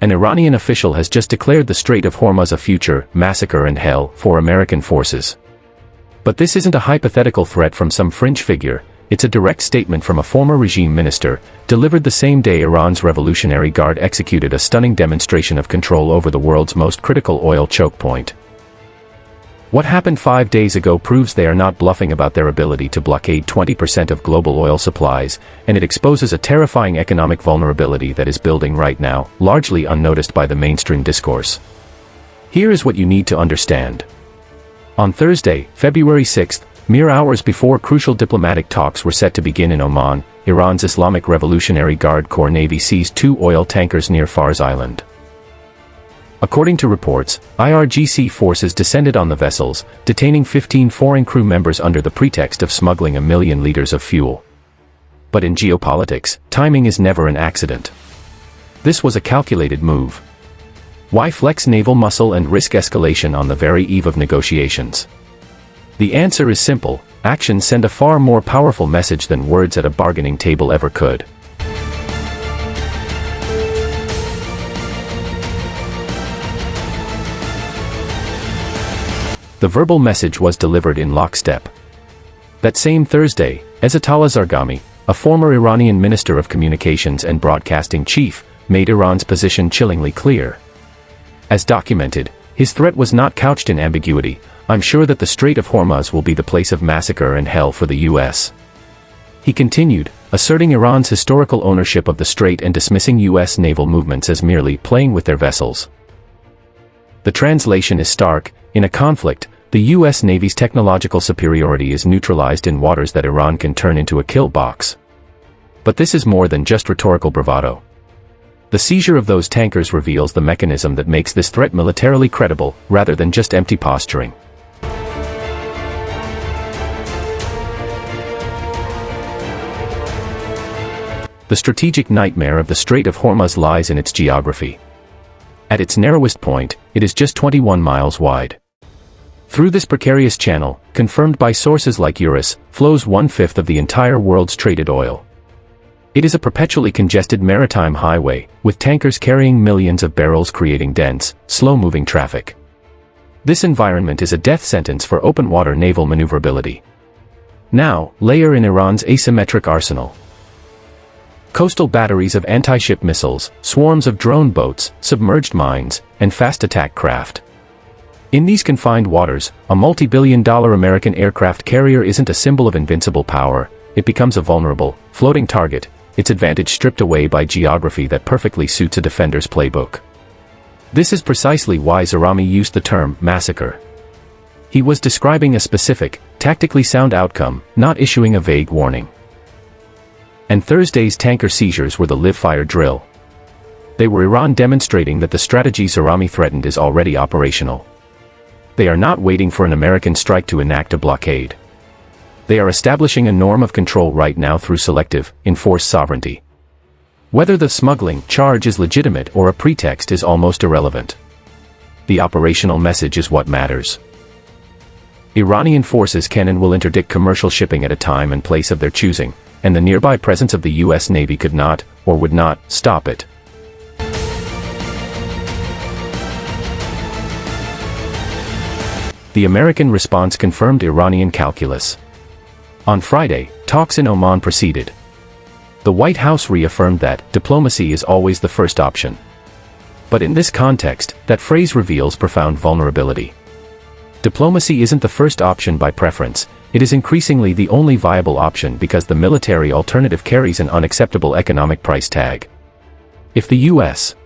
An Iranian official has just declared the Strait of Hormuz a future massacre and hell for American forces. But this isn't a hypothetical threat from some fringe figure, it's a direct statement from a former regime minister, delivered the same day Iran's Revolutionary Guard executed a stunning demonstration of control over the world's most critical oil choke point. What happened 5 days ago proves they are not bluffing about their ability to blockade 20% of global oil supplies, and it exposes a terrifying economic vulnerability that is building right now, largely unnoticed by the mainstream discourse. Here is what you need to understand. On Thursday, February 6th, mere hours before crucial diplomatic talks were set to begin in Oman, Iran's Islamic Revolutionary Guard Corps Navy seized 2 oil tankers near Fars Island. According to reports, IRGC forces descended on the vessels, detaining 15 foreign crew members under the pretext of smuggling 1 million liters of fuel. But in geopolitics, timing is never an accident. This was a calculated move. Why flex naval muscle and risk escalation on the very eve of negotiations? The answer is simple: actions send a far more powerful message than words at a bargaining table ever could. The verbal message was delivered in lockstep. That same Thursday, Ezatollah Zarghami, a former Iranian Minister of Communications and Broadcasting chief, made Iran's position chillingly clear. As documented, his threat was not couched in ambiguity: "I'm sure that the Strait of Hormuz will be the place of massacre and hell for the U.S." He continued, asserting Iran's historical ownership of the strait and dismissing U.S. naval movements as merely playing with their vessels. The translation is stark: in a conflict, the U.S. Navy's technological superiority is neutralized in waters that Iran can turn into a kill box. But this is more than just rhetorical bravado. The seizure of those tankers reveals the mechanism that makes this threat militarily credible, rather than just empty posturing. The strategic nightmare of the Strait of Hormuz lies in its geography. At its narrowest point, it is just 21 miles wide. Through this precarious channel, confirmed by sources like URIS, flows 1/5 of the entire world's traded oil. It is a perpetually congested maritime highway, with tankers carrying millions of barrels creating dense, slow-moving traffic. This environment is a death sentence for open-water naval maneuverability. Now, layer in Iran's asymmetric arsenal. Coastal batteries of anti-ship missiles, swarms of drone boats, submerged mines, and fast-attack craft. In these confined waters, a multi-billion-dollar American aircraft carrier isn't a symbol of invincible power, it becomes a vulnerable, floating target, its advantage stripped away by geography that perfectly suits a defender's playbook. This is precisely why Zarghami used the term massacre. He was describing a specific, tactically sound outcome, not issuing a vague warning. And Thursday's tanker seizures were the live-fire drill. They were Iran demonstrating that the strategy Zarghami threatened is already operational. They are not waiting for an American strike to enact a blockade. They are establishing a norm of control right now through selective, enforced sovereignty. Whether the smuggling charge is legitimate or a pretext is almost irrelevant. The operational message is what matters. Iranian forces can and will interdict commercial shipping at a time and place of their choosing, and the nearby presence of the U.S. Navy could not, or would not, stop it. The American response confirmed Iranian calculus. On Friday, talks in Oman proceeded. The White House reaffirmed that diplomacy is always the first option. But in this context, that phrase reveals profound vulnerability. Diplomacy isn't the first option by preference, it is increasingly the only viable option because the military alternative carries an unacceptable economic price tag. If the U.S.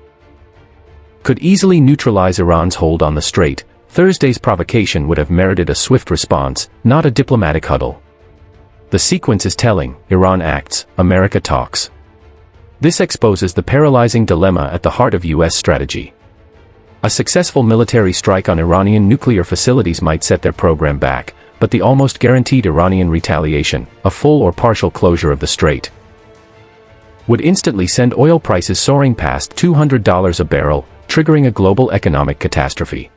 could easily neutralize Iran's hold on the strait, Thursday's provocation would have merited a swift response, not a diplomatic huddle. The sequence is telling: Iran acts, America talks. This exposes the paralyzing dilemma at the heart of U.S. strategy. A successful military strike on Iranian nuclear facilities might set their program back, but the almost guaranteed Iranian retaliation, a full or partial closure of the strait, would instantly send oil prices soaring past $200 a barrel, triggering a global economic catastrophe.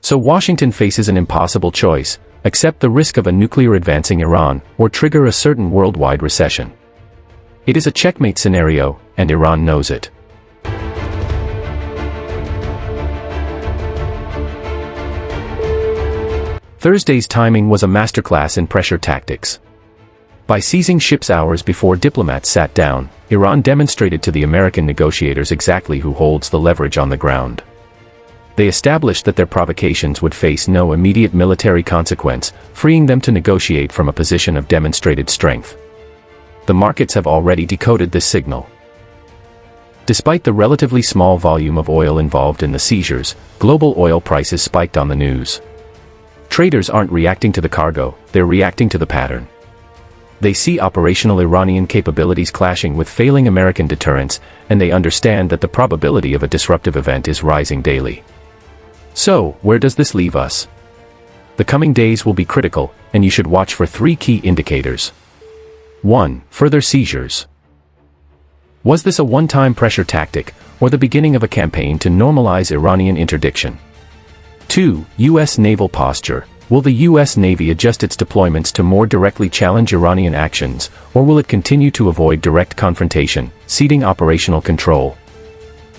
So Washington faces an impossible choice: accept the risk of a nuclear advancing Iran, or trigger a certain worldwide recession. It is a checkmate scenario, and Iran knows it. Thursday's timing was a masterclass in pressure tactics. By seizing ships hours before diplomats sat down, Iran demonstrated to the American negotiators exactly who holds the leverage on the ground. They established that their provocations would face no immediate military consequence, freeing them to negotiate from a position of demonstrated strength. The markets have already decoded this signal. Despite the relatively small volume of oil involved in the seizures, global oil prices spiked on the news. Traders aren't reacting to the cargo, they're reacting to the pattern. They see operational Iranian capabilities clashing with failing American deterrence, and they understand that the probability of a disruptive event is rising daily. So, where does this leave us? The coming days will be critical, and you should watch for 3 key indicators. 1. Further seizures. Was this a one-time pressure tactic, or the beginning of a campaign to normalize Iranian interdiction? 2. U.S. naval posture. Will the U.S. Navy adjust its deployments to more directly challenge Iranian actions, or will it continue to avoid direct confrontation, ceding operational control?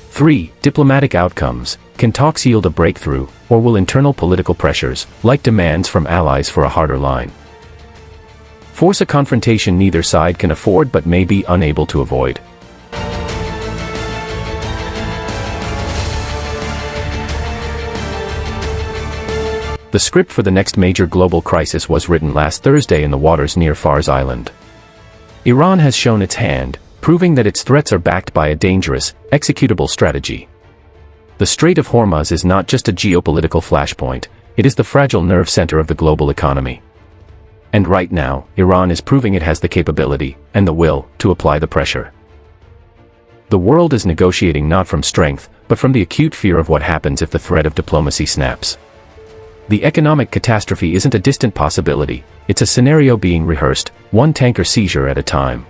3. Diplomatic outcomes. Can talks yield a breakthrough, or will internal political pressures, like demands from allies for a harder line, force a confrontation neither side can afford but may be unable to avoid? The script for the next major global crisis was written last Thursday in the waters near Fars Island. Iran has shown its hand, proving that its threats are backed by a dangerous, executable strategy. The Strait of Hormuz is not just a geopolitical flashpoint, it is the fragile nerve center of the global economy. And right now, Iran is proving it has the capability, and the will, to apply the pressure. The world is negotiating not from strength, but from the acute fear of what happens if the thread of diplomacy snaps. The economic catastrophe isn't a distant possibility, it's a scenario being rehearsed, one tanker seizure at a time.